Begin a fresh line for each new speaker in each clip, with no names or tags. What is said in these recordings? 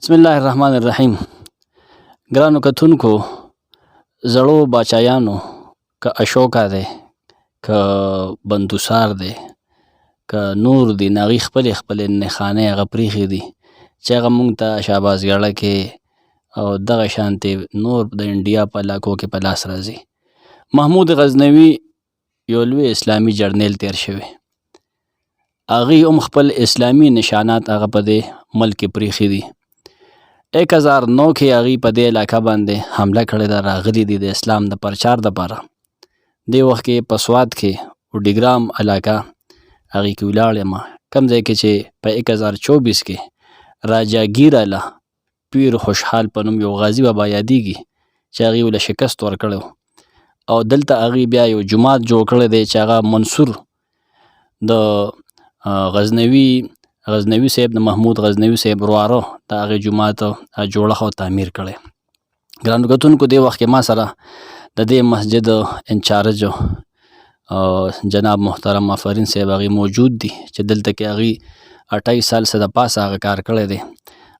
بسم الله الرحمن الرحیم. ګرانو کتونکو، زړو باچایانو، که اشوکا دی، که بندوسار دی، که نور دی، ناغي خپلې نښانې هغه پرېښې دي چې هغه موږ ته شهبازګړه کې او دغه شانتې نور د انډیا په علاقو کې په لاس راځي. محمود غزنوي یو لوی اسلامي جرنیل تیر شوی. هغوی هم خپل اسلامي نشانات هغه په دې ملک کې پرېښي دي. 1009 کې هغوی په دې علاقه باندې حمله کړې ده، راغلي دي د اسلام د پرچار دپاره. دې وخت کې په سوات کې وډیګرام علاقه هغې کې ولاړ یم، کوم ځای کې چې په 1024 کې راجا ګیر الله پیر خوشحال په نوم یو غازي بابا یادیږي چې هغې له شکست ورکړی او دلته هغې بیا یو جومات جوړ کړی دی چې هغه منصور د غزنوي صاحب د محمود غزنوي صاحب ورواره د هغې جومات جوړښت او تعمیر کړی. ګرانو کتونکو، دې وخت کې ما سره د دې مسجد انچارج جناب محترم آفرین صاحب هغې موجود دي چې دلته کې هغې 28 سال څه د پاسه هغه کار کړی دی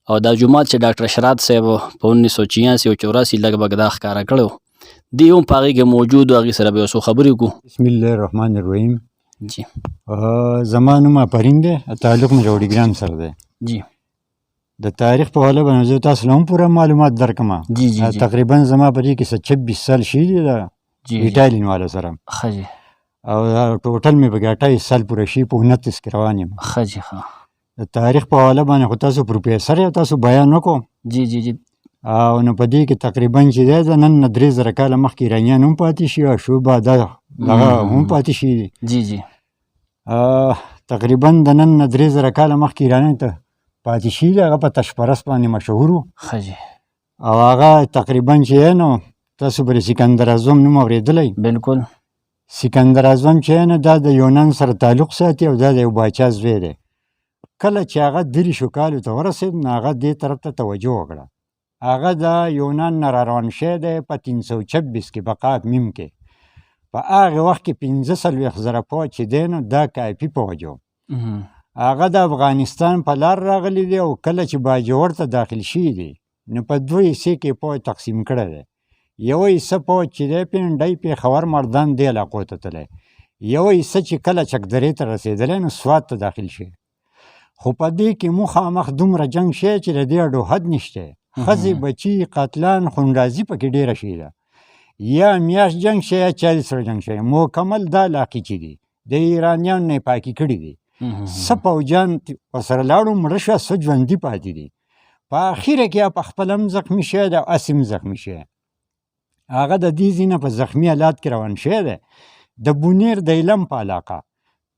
او دا جومات چې ډاکټر اشرات صاحب په 1986 او 84 لږ دا ښکاره کړی و، دی هم په هغې کې موجود و. هغې سره به یو څو خبرې وکړو.
بسم الله الرحمن الرحیم.
جی
زما نوم آفرین دی، تعلق مې له وډیګرام سره دی.
جی
د تاریخ په حواله باندې زه تاسو له هم پوره معلومات درکړم.
جی جی
تقریبا زما په دې کې 26 سال شوي دي د ایټالین والا سره،
ښه جي.
او ټوټل مې پکې 28 سال پوره شي، په 29 کې روان یم.
ښه جي ښه.
د تاریخ په حواله باندې خو تاسو پروفیسر یو، تاسو بیان وکړو.
جی جی جی.
او نو په دې کې تقریبا چې دی د نن نه 3000 کاله مخکې ایرانیان هم پاتې شي او شوبه دغه هم پاتې شي دي.
جی جی.
تقریبا د نن نه 3000 کاله مخکې ایرانیان ته پاتې شي دي، هغه په تشپرست باندې مشهور و.
ښه جي.
او هغه تقریبا چې نو تاسو به د سکندر اعظم نوم اورېدلی.
بالکل.
سکندر اعظم چې نه دا د یونان سره تعلق ساتي او دا د یو باچا زوی دی. کله چې هغه 30 کالو ته ورسېد نو هغه دې طرف ته توجه وکړه. هغه د یونان نه راروان شوی دی په 326 کې په قاف میم کې. په هغه وخت کې 45,000 پوځ چې دی نو دا کافي پوځ و. هغه د افغانستان په لار راغلی دی او کله چې باجوړ ته داخل شوي دي نو په 2 حصې کې پوځ تقسیم کړی دی. یو حصه پوځ چې دی پنډۍ پېښور مردان دې علاقو ته تللی، یو حصه چې کله چکدرې ته رسېدلی نو سوات ته داخل شي. خو په دې کې مخامخ دومره جنګ شی چې د دې اډو حد نشته. ښځې بچي قاتلان خونډازي پکې ډېره شوې ده. یا میاشت جنګ شی یا 40 سره جنګ شی، مکمل دا علاقې چې دي د ایرانیانو نه یې پاکې کړي دي. څه پوځیان ورسره لاړو، مړه شوه، څه ژوندي پاتې دي. په اخره کې په خپله هم زخمي شوی دی او هسې هم زخمي شوی. هغه د دې ځای نه په زخمي حالات کې روان شوی دی د بونیر د علم په علاقه.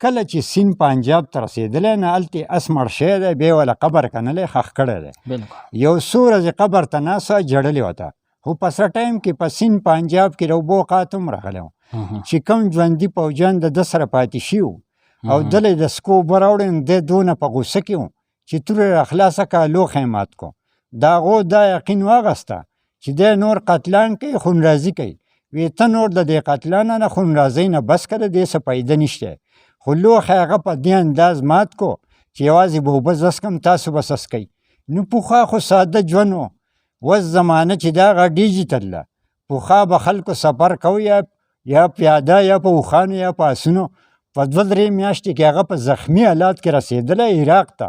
کله چې سیند پنجاب ته رسېدلی نه هلته اس مړ شوی دی، بیا یې وله قبر کنلی ښخ کړی دی. یو څو ورځې قبر ته ناست وه، جړلې ورته. خو په څه ټایم کې په سیند پنجاب کې د اوبو قات هم راغلی و چې کوم ژوندي پوځیان د ده سره پاتې شوي وو او دله یې د سکو اوبه راوړې نو دی دونه په غوسه کې و چې توره یې راخلاصه کړه، لوښی یې مات کړو. د هغو دا یقین واخیسته چې دی نور قتلان کوي، خونرازي کوي. وی ته نور د دې قتلانه نه خونرازۍ نه بس کړه، دې څه فایده نشته. خو لوښی هغه په دې انداز مات کړو چې یوازې به اوبه څښم، تاسو به څښئ. نو پخوا خو ساده ژوند و. اوس زمانه چې دا هغه ډیجیټل ده. پخوا به خلکو سفر کوي یا پیاده یا په اوښانو یا په اسونو. په 2-3 میاشتې کې هغه په زخمي حالات کې رسېدلی عراق ته.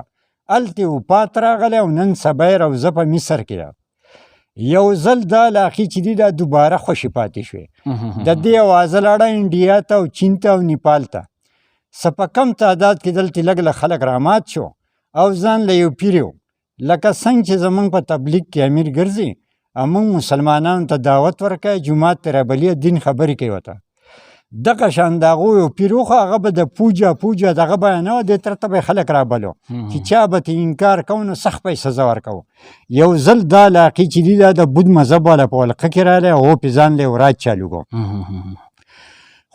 هلته یې وفات راغلی او نن سبا یې روضه په مصر کې ده. یو ځل دا علاقې چې دي دا دوباره خوشې پاتې شوې. د دې اوازه لاړه انډیا ته او چین ته او نیپال ته. څه په کم تعداد کې دلته لږ له خلک رامات شو او ځان له یو پیر یو. لکه څنګه چې زمونږ په تبلیغ کې امیر ګرځي، موږ مسلمانانو ته دعوت ورکوي، جومات ته رابلي، دین خبرې کوي ورته. دغه شان د هغو یو پیر و، خو هغه به د پوجا دغه بیانوه، دې تر ته به یې خلک رابلو چې چا به ته انکار کوو نو سخت به یې سزا ورکوو. یو ځل دا علاقې چې دي دا د بود مذهب والا په ولقه کې راغلی، هغو پې ځان له یې وراج چالو کړو.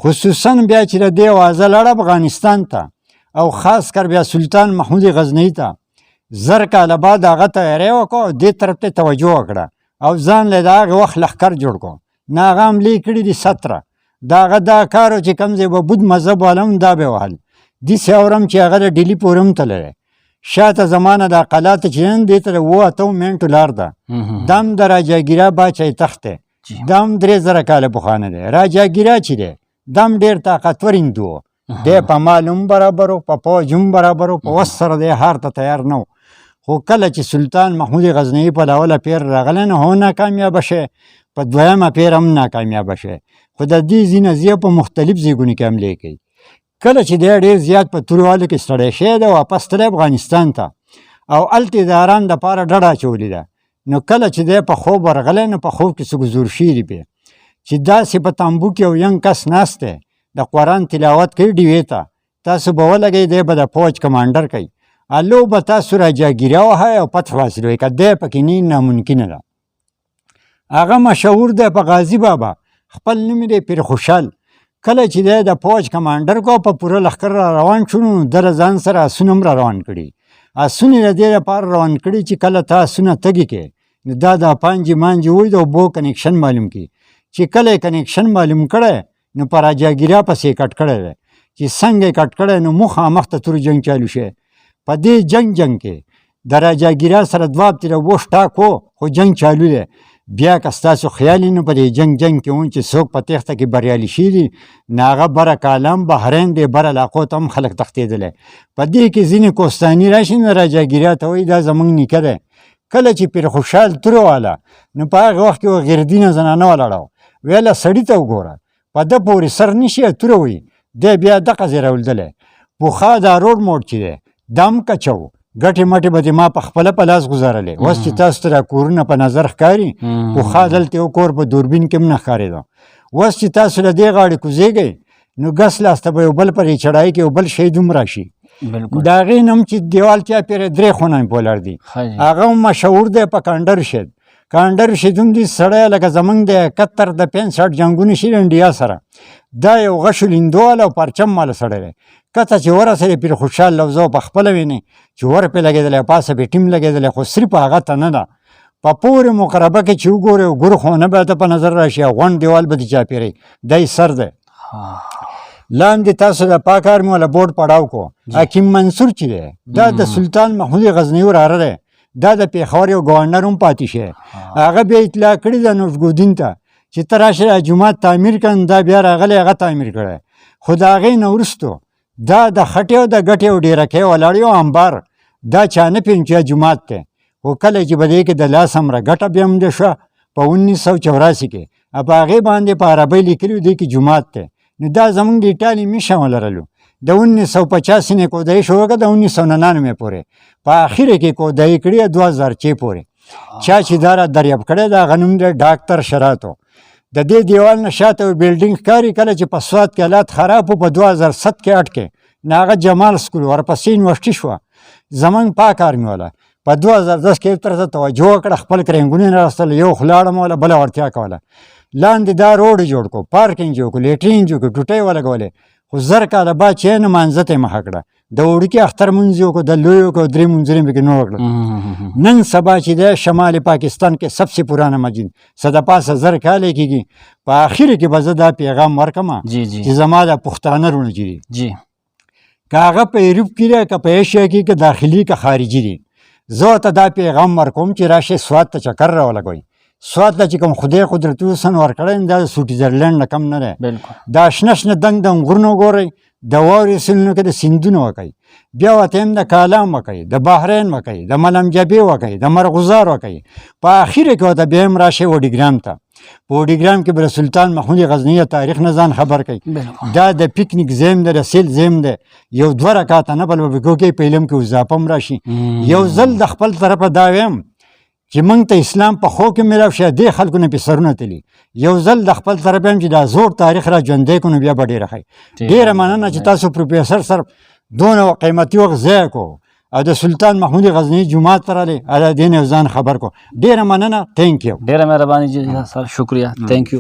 خصوصا بیا چې د دې اوازه لاړه افغانستان ته او خاص کر بیا سلطان محمود غزنوي ته. 1000 کاله بعد هغه تیاری وکړو او دې طرف ته توجه وکړه او ځان له د هغې وخت لښکر جوړ کړو. نه هغه حملې کړي دي 17. د هغه دا کار و چې کوم ځای به بود مذهب والا هم دا به یې وهل. داسې اورم چې هغه د ډیلي پورې هم تللی شاته زمانه د قلات چې نن دې ته 8 منټو لار ده دم د راجاګیرا باچای تخت دی دم 3000 کاله پخوانه دی راجاګیرا چې دی دم ډېر طاقتور هندو دی په مال هم برابر و په پوځ هم برابر و په وس سره دی هار ته تیار نه و خو کله چې سلطان محمود غزنوي په اوله پیر راغلی نو هو ناکامیابه شی په دویمه پیر هم ناکامیابه شی خو د دې ځینې ځای په مختلف ځایونو کې حملې کوي کله چې دی ډېر زیات په توروالو کې ستړی شوی دی واپس تللی افغانستان ته او هلته یې د ارام دپاره ډډه اچولې ده نو کله چې دی په خوب ورغلی نو په خوب کې څوک زور شوي دي پې چې داسې په تامبو کې یو ینګ کس ناست دی د قرآن تلاوت کوي ډیوې ته تاسو به ولګئ دی به د فوج کمانډر کوي الو به تاسو راجاګیرا وهئ او فتح حاصل وکړئ که دی پکې نه ناممکنه ده هغه مشهور دی په غازي بابا خپل نوم دی پیر خوشحال کله چې دی د فوج کمانډر کو په پوره لښکر را روان شو نو ده له ځان سره اسونه هم را روان کړي اسونه یې د دې لپاره روان کړي چې کله ته اسونه تږي کې نو دا د پانجې مانجې وي د اوبو کنیکشن معلوم کړي چې کله یې کنیکشن معلوم کړی نو په راجاګیرا پسې یې کټ کړی دی چې څنګه یې کټ کړی نو مخامخ ته تور جنګ چالو شي په دې جنګ کې د راجاګیرا سره دوه هفتې وش ټاک و خو جنګ چالو دی بیا که ستاسو خیال نو په دې جنګ کې وون چې څوک په تېښته کې بریالي شي دي نو هغه بره کالم بحرین دی بره علاقو ته هم خلک تښتېدلی په دې کې ځینې کوستاني راشي نو راجاګیرا ته وایي دا زموږ نیکه دی کله چې پیر خوشحال توره واله نو په هغه وخت کې یوه غیردینه زنانه ولاړه ویله سړي ته وګوره په ده پورې سر نشي توره وي دی بیا دغه ځای راولدلی پوخا دا روډ موډ چې دی دا هم کچه و ګټې مټې به دې ما په خپله په لاس ګزارلې اوس چې تاسو ته را کورونه په نظر ښکاري پخوا دلته یو کور په دوربین کې هم نه ښکارېده اوس چې تاسو له دې غاړې کوزېږئ نو ګس لاسته به یو بل پرې چړای کې یو بل شی دوم راشي د هغې نه هم چې دیوال چاپېره 3 خونه مې پولر دي هغه هم مشهور دی په کانډر شید کانډر شید هم دي سړی لکه زمونږ د 71 د 65 جنګونه شي انډیا سره دا یو غشو لیندوال او پرچم ماله سړی دی کته چې ورسېدې پیر خوشحال لفظو په خپله وینې چې ور پې لګېدلی پاسه پې ټیم لګېدلی خو صرف هغه ته نه ده په پورې مقربه کې چې وګورې ګور خونه به ته په نظر راشي او غونډ دیوال به دې چاپېری دی سر دی لاندې تاسو د پاک آرمي والا بورډ پړاو کو حکیم منصور چې دی دا د سلطان محمود غزنوي وراره دی دا د پېښور یو ګورنر هم پاتې شي هغه بیا اطلاع کړې ده نوشګودین ته چې ته راشې جومات تعمیر کړه دا بیا راغلی هغه تعمیر کړی خو د هغې نه وروستو دا د خټې او د ګټې او ډېرکۍ ولاړ یو امبار دا چا نه پېژني چې جومات دی خو کله چې به دې کې د لاس همره ګټه بیا هم ده شوه په 1984 کې په هغې باندې په عربۍ لیکلي دې کې جومات دی نو دا زمونږ د ایټالي میشن ولرلو د 1985 نه کودایي شو وکړه د 1999 پورې په اخره کې کودایي کړې 2006 پورې چا چې دا را دریاب کړی د هغه نوم دی ډاکټر شراتو د دې دیوال نه شاته یو بلډینګ ښکاري کله چې په سوات کې حالات خراب و په 2007 کې اټکې نو هغه جمال سکول ورپسې یونیورسټي شوه زمونږ پاک آرمي والا په 2010 کې طرفه توجه وکړه خپل کرینګونه یې راوستل یو خلاړم ولا بله وړتیا کوله لاندې دا روډ جوړ کړو پارکینګ جوړ کړو لیټرین جوړ کړو ټوټۍ ولګولې خو 1000 کاله بعد چې یې نمانځه ته یې مخه کړه د وړوکي اختر مونځ یې وکړو د لویو وکړو 3 مونځونه یې پکې نه وکړل نن سبا چې دی شمال پاکستان کې سبسې پرانه مسجد څه د پاسه 1000 کاله کېږي په اخره کې به زه دا پیغام ورکړم چې زما د پښتانه وروڼه چې دي که هغه په ایروپ کې دی که په ایشیا کې که داخلي که خارجي دي زه ورته دا پیغام ورکوم چې راشئ سوات ته چکر راولګوئ سوات ته چې کوم خدای قدرتي حسن ورکړی دا د سویټزرلینډ نه کم نه دی دا شنه شنه دنګ دنګ غرونه وګورئ د واورې سیلونو کې د سیندونه وکئ بیا ورته هم د کالام وکئ د بحرین وکئ د ملم جبې وکئ د مرغزار وکئ په اخره کې ورته بیا هم راشئ وډیګرام ته په وډیګرام کې به د سلطان محمود غزنوي تاریخ نه ځان خبر کوي دا د پکنیک ځایم دی د سیل ځایم دی یو 2 رکعاته نفل به پکې وکړئ په علم کې اضافه هم راشي یو ځل د خپل طرفه دا ویم چې موږ ته اسلام په خو کې میلاو شي دې خلکو نه پې سرونه تلي یو ځل د خپل طرف یم چې دا زوړ تاریخ را ژوندی کړو نو بیا به ډېره ښایي ډېره مننه چې تاسو پروفیسر صاحب دونه قیمتي وخت ضایع کو او د سلطان محمود غزنوي جومات ته راغلی د دې نه ځان خبر کو ډېره مننه تھینک یو
ډېره مهرباني جی سر شکریہ تھینک یو